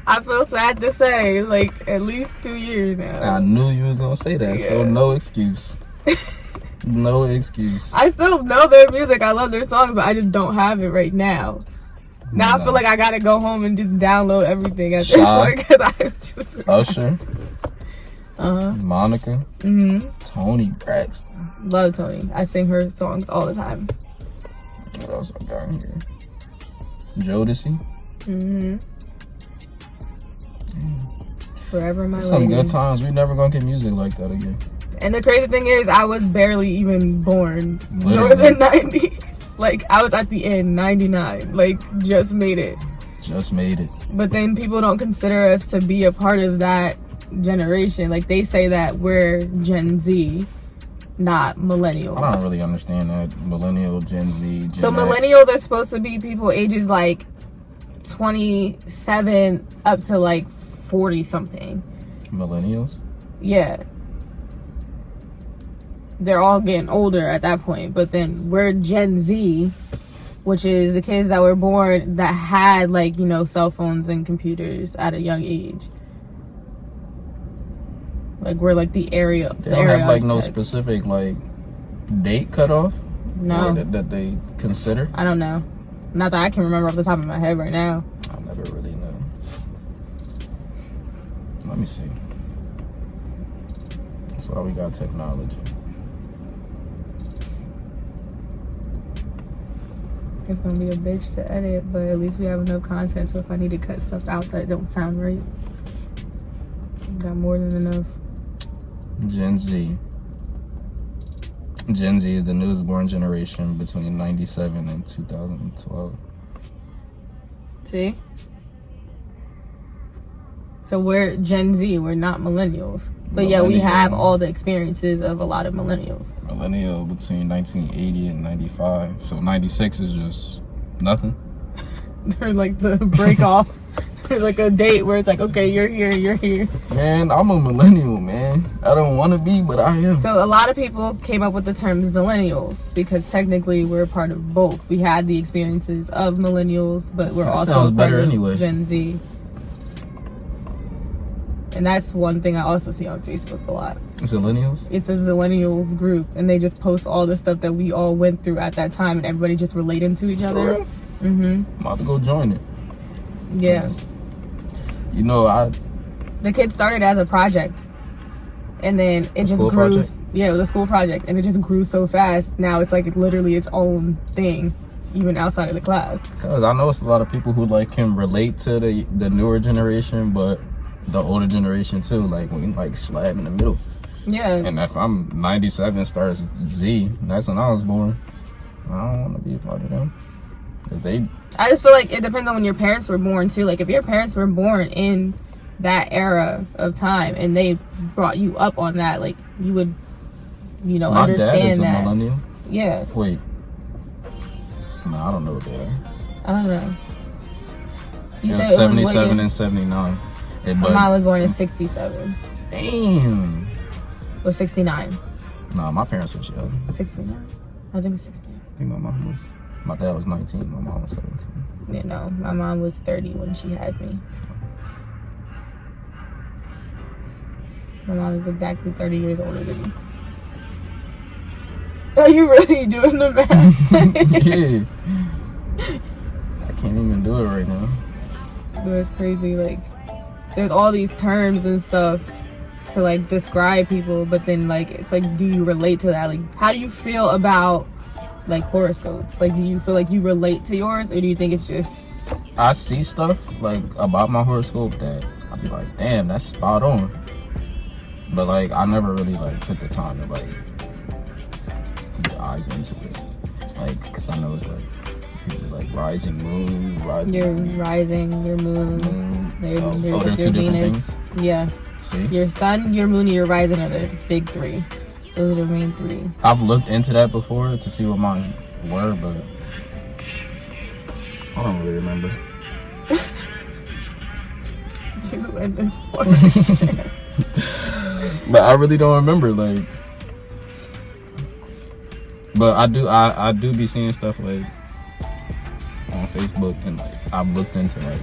I feel sad to say, like, at least 2 years now. I knew you was going to say that, so no excuse. No excuse. I still know their music. I love their songs, but I just don't have it right now. Now I feel like I gotta go home and just download everything at this point because I just... Usher. Uh-huh. Monica. Mm-hmm. Toni Braxton. Love Toni. I sing her songs all the time. What else I got in here? Jodeci. Mm-hmm. Forever My Some Lady. good times. We're never gonna get music like that again. And the crazy thing is, I was barely even born. Literally. During the 90s. Like, I was at the end, 99. Like, just made it. Just made it. But then people don't consider us to be a part of that generation. Like, they say that we're Gen Z, not millennials. I don't really understand that. Millennial, Gen Z, Gen So X. millennials are supposed to be people ages like 27 up to like 40 something. Millennials? Yeah. They're all getting older at that point. But then we're Gen Z, which is the kids that were born that had, like, cell phones and computers at a young age. Like, we're like the area. They don't have like no specific like date cutoff. No. That they consider. I don't know. Not that I can remember off the top of my head right now. I never really know. Let me see. That's why we got technology. It's gonna be a bitch to edit, but at least we have enough content. So if I need to cut stuff out that don't sound right, got more than enough. Gen Z. Gen Z is the newest born generation between 97 and 2012. See? So we're Gen Z, we're not millennials. But yeah, we have all the experiences of a lot of millennials. Millennial between 1980 and 95. So 96 is just nothing. They're like the break off. They're like a date where it's like, okay, you're here, you're here. Man, I'm a millennial, man. I don't want to be, but I am. So a lot of people came up with the term zillennials because technically we're a part of both. We had the experiences of millennials, but we're also a part of Gen Z. And that's one thing I also see on Facebook a lot. Zillennials? It's a zillennials group, and they just post all the stuff that we all went through at that time, and everybody just relating to each other. I'm about to go join it. Yeah. You know, the kid started as a project, and then it just grew. Project? Yeah, it was a school project, and it just grew so fast. Now it's like literally its own thing, even outside of the class. Because I know it's a lot of people who like can relate to the newer generation, but the older generation too, like we like slab in the middle. Yeah. And if I'm 97 starts Z, that's when I was born. I don't want to be a part of them. I just feel like it depends on when your parents were born too. Like if your parents were born in that era of time and they brought you up on that, like you would, My understand dad is a that. millennial. Yeah. Wait. No, I don't know what they are. I don't know. You said 77 and 79. My mom was born in 67. Damn. Or 69. No, my parents were young. 69? I think it's 69. I think my dad was 19, my mom was 17. Yeah, no, my mom was 30 when she had me. My mom was exactly 30 years older than me. Are you really doing the math? Yeah. I can't even do it right now. But it's crazy, like, there's all these terms and stuff to, like, describe people, but then, like, it's like, do you relate to that? Like, how do you feel about, like, horoscopes? Like, do you feel like you relate to yours, or do you think it's just... I see stuff, like, about my horoscope that I'll be like, damn, that's spot on. But, like, I never really, like, took the time to, like, dive into it. Like, because I know it's, like rising moon, your rising, your moon. They're two different things. Yeah. See? Your sun, your moon, and your rising are the big three. Those are the main three. I've looked into that before to see what mine were, but I don't really remember. You and this bullshit. But I really don't remember, like. But I do be seeing stuff like on Facebook, and like I've looked into like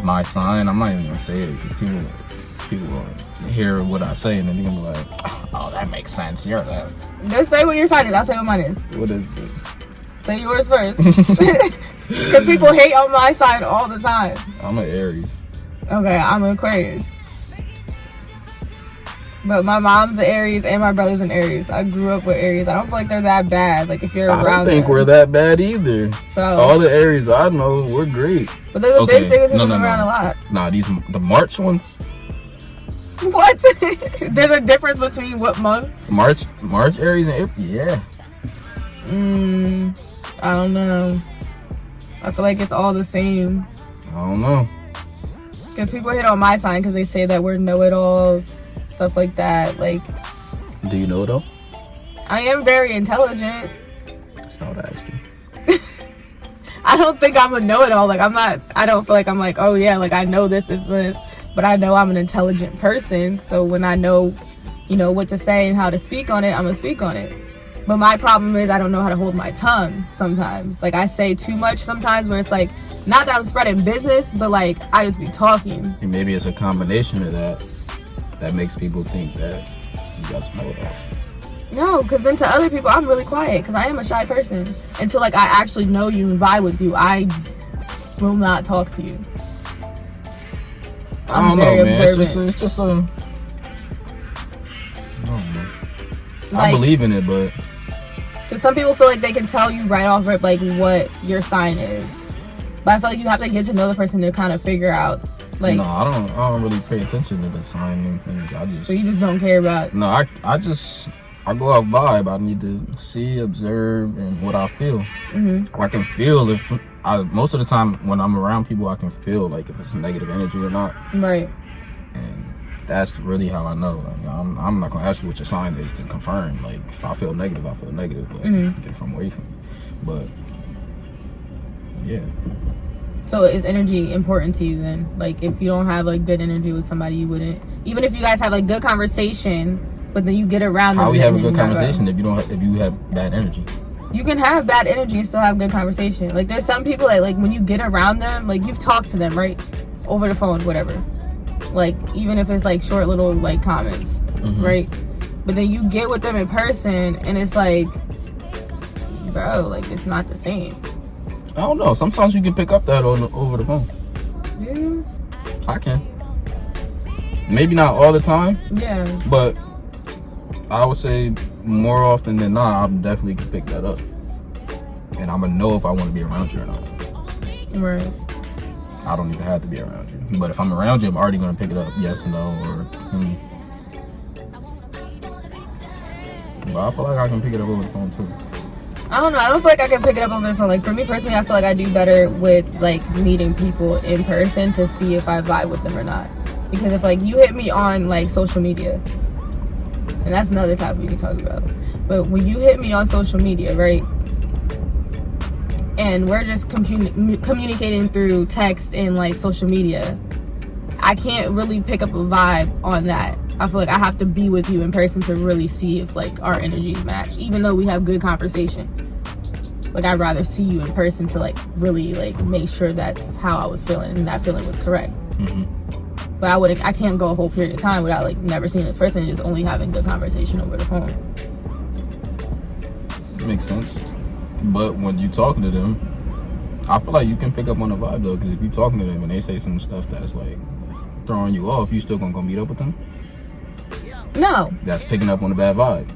my sign. I'm not even gonna say it because people will hear what I say and then they're gonna be like, oh, that makes sense. You're this. Just say what your sign is. I'll say what mine is. What is it? Say yours first. Because people hate on my sign all the time. I'm an Aries. Okay, I'm an Aquarius. But my mom's an Aries and my brother's an Aries. I grew up with Aries. I don't feel like they're that bad. Like if you're around I don't think them. we're that bad either. So all the Aries I know, we're great. But they're the big singers who come around a lot. Nah, the March ones. What? There's a difference between what month? March Aries and April. Yeah. I don't know. I feel like it's all the same. I don't know. Because people hit on my sign because they say that we're know-it-alls. Stuff like that. Like, do you know it all? I am very intelligent. That's not what I asked you. I don't think I'm a know-it-all. Like, I don't feel like I'm like, oh yeah, like I know this. But I know I'm an intelligent person. So when I know, what to say and how to speak on it, I'm gonna speak on it. But my problem is I don't know how to hold my tongue sometimes. Like I say too much sometimes where it's like, not that I'm spreading business, but like I just be talking. And maybe it's a combination of that makes people think that you guys know it all. No, because then to other people, I'm really quiet because I am a shy person. Until like I actually know you and vibe with you, I will not talk to you. I don't know, man. It's just a... I don't know. I believe in it, but Because some people feel like they can tell you right off rip, like, what your sign is. But I feel like you have to get to know the person to kind of figure out, like... No, I don't really pay attention to the sign and things. So you just don't care about... No, I go out vibe. I need to see, observe, and what I feel. Mm-hmm. I can feel most of the time when I'm around people, I can feel like if it's negative energy or not. Right. And that's really how I know. Like, I'm not gonna ask you what your sign is to confirm. Like, if I feel negative, I feel negative. Like, get from away from me. But yeah. So is energy important to you then? Like, if you don't have like good energy with somebody, you wouldn't. Even if you guys have like good conversation, but then you get around. How we have a good conversation if you have bad energy? You can have bad energy and still have good conversation. Like, there's some people that, like, when you get around them, like, you've talked to them, right? Over the phone, whatever. Like, even if it's, like, short little, like, comments, right? But then you get with them in person, and it's like, bro, like, it's not the same. I don't know. Sometimes you can pick up that over the phone. Yeah. I can. Maybe not all the time. Yeah. But I would say more often than not, I definitely can pick that up. And I'm going to know if I want to be around you or not. Right. I don't even have to be around you. But if I'm around you, I'm already going to pick it up. Yes or no, or But I feel like I can pick it up over the phone too. I don't know. I don't feel like I can pick it up over the phone. Like, for me personally, I feel like I do better with, like, meeting people in person to see if I vibe with them or not. Because if, like, you hit me on, like, social media, and that's another topic we can talk about. But when you hit me on social media, right? And we're just communicating through text and, like, social media, I can't really pick up a vibe on that. I feel like I have to be with you in person to really see if, like, our energies match. Even though we have good conversation. Like, I'd rather see you in person to, like, really, like, make sure that's how I was feeling and that feeling was correct. But I can't go a whole period of time without, like, never seeing this person and just only having good conversation over the phone. Makes sense. But when you talking to them, I feel like you can pick up on the vibe though, because if you talking to them and they say some stuff that's like throwing you off, you still gonna go meet up with them? No. That's picking up on the bad vibe.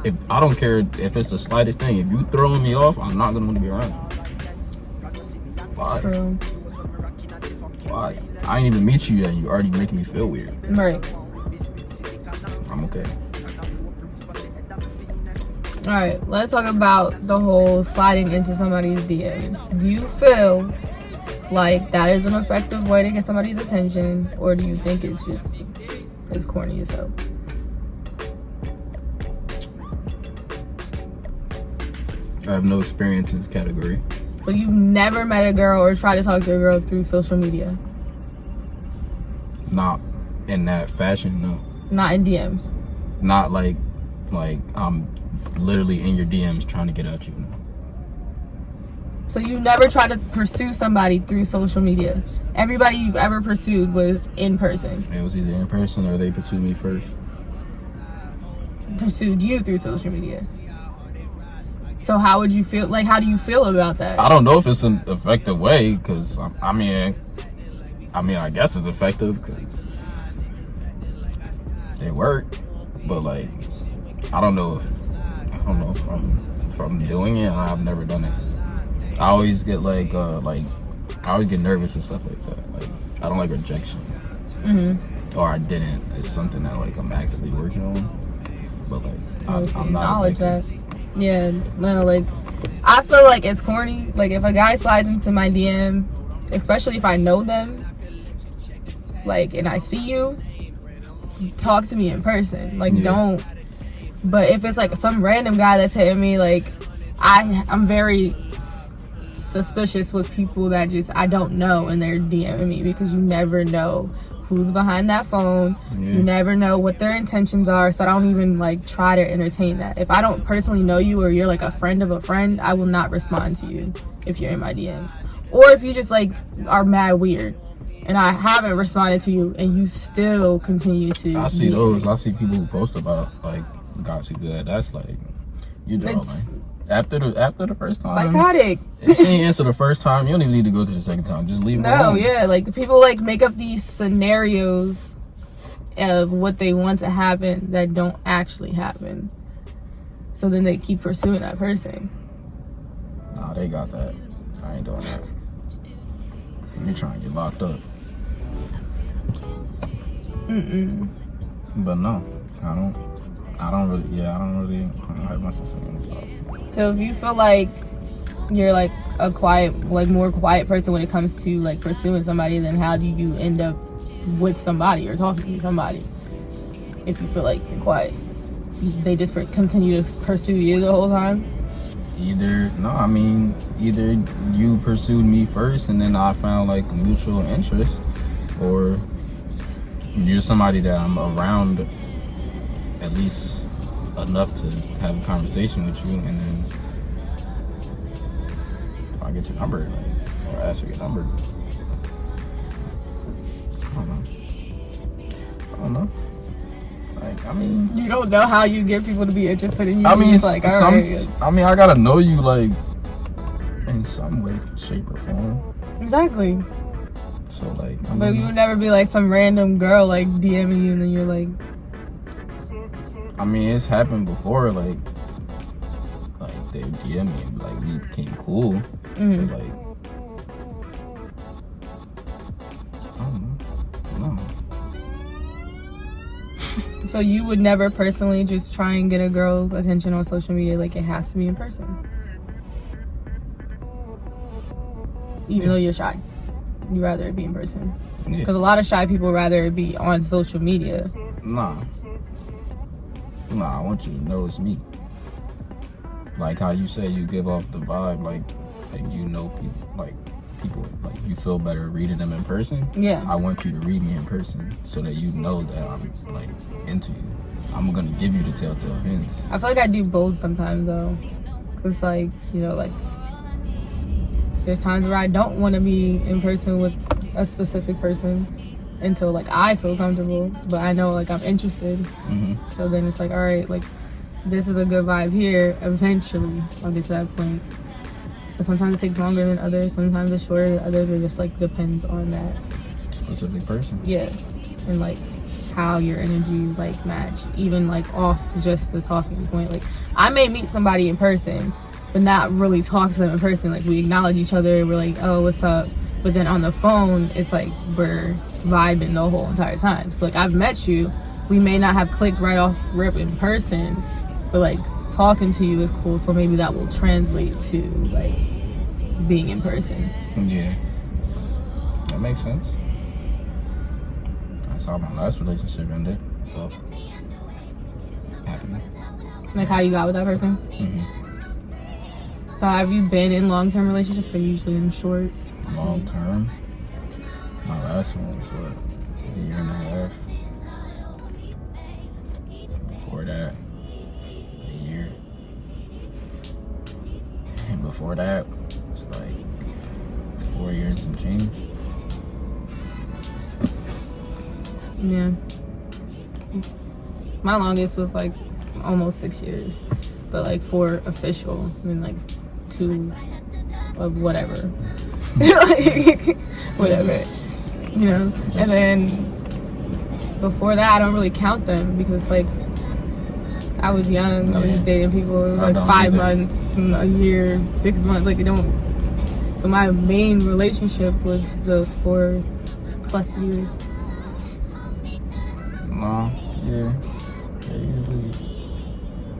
If I don't care if it's the slightest thing, if you throwing me off, I'm not gonna want to be around you. Why? True. Why? I ain't even meet you yet. You already making me feel weird. Right. I'm okay. All right. Let's talk about the whole sliding into somebody's DMs. Do you feel like that is an effective way to get somebody's attention, or do you think it's just as corny as hell? I have no experience in this category. So you've never met a girl or tried to talk to a girl through social media? Not in that fashion, no. Not in DMs? Not like I'm literally in your DMs trying to get at you. So you never tried to pursue somebody through social media? Everybody you've ever pursued was in person? It was either in person or they pursued me first. Pursued you through social media? So how would you feel? Like, how do you feel about that? I don't know if it's an effective way, because I mean, I guess it's effective because they work, but like, I don't know if I'm doing it. I've never done it. I always get I always get nervous and stuff like that. Like, I don't like rejection, or I didn't. It's something that like I'm actively working on, but like I'm not acknowledge that. Yeah, no, like, I feel like it's corny. Like, if a guy slides into my DM, especially if I know them, like, and I see you, talk to me in person. Like, don't. But if it's like some random guy that's hitting me, like, I'm very suspicious with people that just I don't know and they're DMing me, because you never know who's behind that phone. You never know what their intentions are, so I don't even like try to entertain that. If I don't personally know you, or you're like a friend of a friend, I will not respond to you if you're in my DM. Or if you just like are mad weird and I haven't responded to you and you still continue to. I see those. I see people who post about like guys who do that. That's like, you draw, man. After the first time, psychotic. If she ain't answer the first time, you don't even need to go to the second time. Just leave it alone. Yeah, like the people like make up these scenarios of what they want to happen that don't actually happen. So then they keep pursuing that person. Nah, they got that. I ain't doing that. You're trying to get locked up. But no, I don't really have much to say on this topic. So if you feel like you're like a more quiet person when it comes to like pursuing somebody, then how do you end up with somebody or talking to somebody? If you feel like you're quiet, they just continue to pursue you the whole time? Either you pursued me first and then I found like a mutual interest, or you're somebody that I'm around at least enough to have a conversation with you, and then if I get your number, or ask for your number, I don't know. Like, I mean, You don't know how you get people to be interested in you. I mean, It's like, all right. I gotta know you like in some way, shape, or form. Exactly. So like, But you would never be like some random girl like DMing you and then you're like, I mean, it's happened before. Like they DM me and like we became cool. mm-hmm. But, like, I don't know. No. So you would never personally just try and get a girl's attention on social media, like it has to be in person, even though you're shy. You'd rather it be in person. Yeah. Because a lot of shy people rather it be on social media. Nah, I want you to know it's me. Like how you say you give off the vibe, like you know people, like you feel better reading them in person. Yeah. I want you to read me in person so that you know that I'm like into you. I'm gonna give you the telltale hints. I feel like I do both sometimes though. Cause like, you know, like there's times where I don't want to be in person with a specific person until like I feel comfortable, but I know like I'm interested. Mm-hmm. So then it's like, all right, like this is a good vibe here. Eventually I'll get to that point. But sometimes it takes longer than others. Sometimes it's shorter than others. It just like depends on that Specific person. Yeah, and like how your energies like match, even like off just the talking point. Like I may meet somebody in person, but not really talk to them in person. Like we acknowledge each other. We're like, oh, what's up? But then on the phone, it's like we're vibing the whole entire time. So like I've met you. We may not have clicked right off rip in person, but like talking to you is cool. So maybe that will translate to like being in person. Yeah, that makes sense. That's how my last relationship ended. Well, happy. Like how you got with that person. Mm-hmm. So have you been in long-term relationships or usually in short? Long term. My last one was what, a year and a half. Before that, a year. And before that, it was like 4 years and change. Yeah. My longest was like almost 6 years. But like 4 official and like 2 of whatever. Like, whatever. You know? And then before that I don't really count them because like I was young. I was just dating people. It was like 5 months, a year, 6 months. Like it don't. So my main relationship was the 4+ years. No, yeah, usually.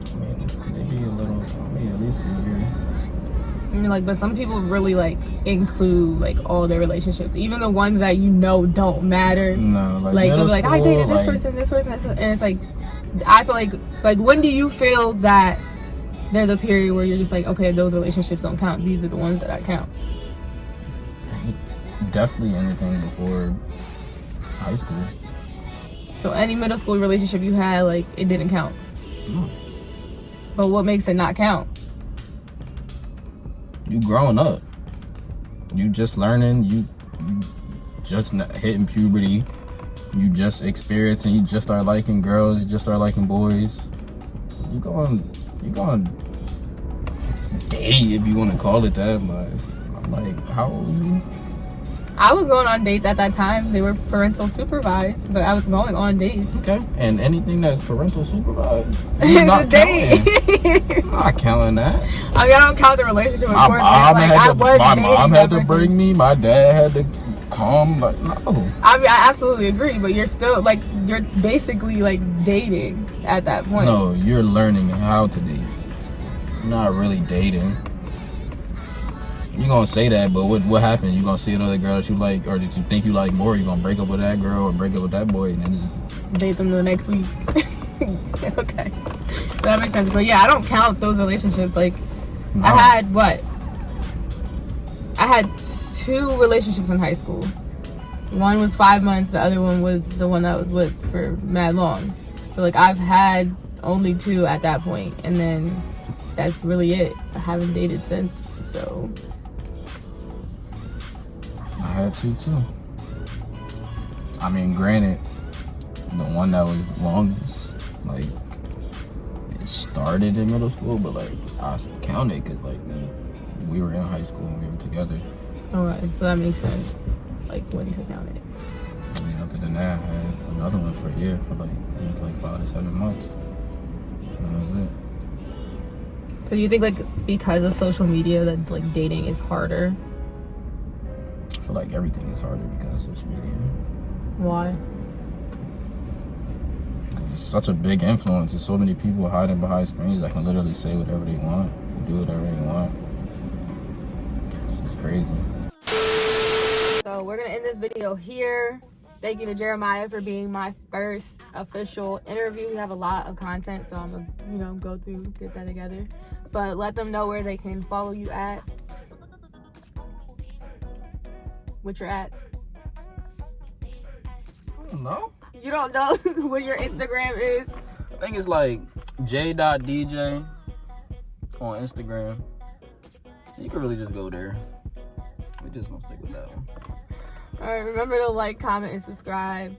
I mean, maybe a little. I mean, at least a year. And like, but some people really like include like all their relationships, even the ones that you know don't matter. No, like they'll be like, I dated this person, and it's like, I feel like when do you feel that there's a period where you're just like, okay, those relationships don't count. These are the ones that I count. Definitely anything before high school. So any middle school relationship you had, like, it didn't count. No. But what makes it not count? You growing up. You just learning. You just hitting puberty. You just experiencing. You just start liking girls. You just start liking boys. You going date if you want to call it that. But I'm like, how old are you? I was going on dates at that time. They were parental supervised, but I was going on dates. Okay. And anything that's parental supervised, he's not date. counting. I'm not counting that. I mean, I don't count the relationship with My Courtney. mom Like, had to, my dating mom that had to person. bring me. My dad had to come. But no. I mean, I absolutely agree, but you're still like you're basically like dating at that point. No, you're learning how to date. You're not really dating. You gonna say that, but what happened? You gonna see another girl that you like, or that you think you like more? You gonna break up with that girl or break up with that boy, and then just date them the next week. Okay, that makes sense. But yeah, I don't count those relationships. Like, no. I had 2 relationships in high school. One was 5 months. The other one was the one that I was with for mad long. So like, I've had only 2 at that point, and then that's really it. I haven't dated since. So I had 2 too. I mean, granted, the one that was longest, like, it started in middle school, but like, I counted because like we were in high school and we were together. alright, so that makes sense. Like, when to count it. I mean, other than that, I had another one for a year for like, it was like 5 to 7 months. And that was it. So you think like because of social media that like dating is harder? I feel like everything is harder because of social media. Why? It's such a big influence. There's so many people hiding behind screens that can literally say whatever they want, do whatever they want. It's just crazy. So we're gonna end this video here. Thank you to Jeremiah for being my first official interview. We have a lot of content, so I'm gonna, go through, get that together. But let them know where they can follow you at. What your ads? I don't know. You don't know what your Instagram is? I think it's like j.dj on Instagram. You can really just go there. We're just gonna stick with that one. Alright, remember to like, comment, and subscribe.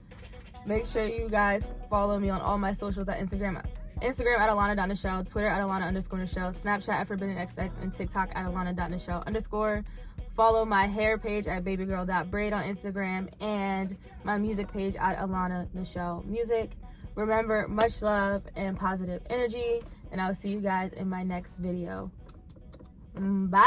Make sure you guys follow me on all my socials at Instagram at Alana.Nichelle, Twitter at Alana_Nichelle, Snapchat at ForbiddenXX, and TikTok at Alana.Nichelle_. Follow my hair page at babygirl.braid on Instagram and my music page at Alana Nichelle Music. Remember, much love and positive energy, and I'll see you guys in my next video. Bye.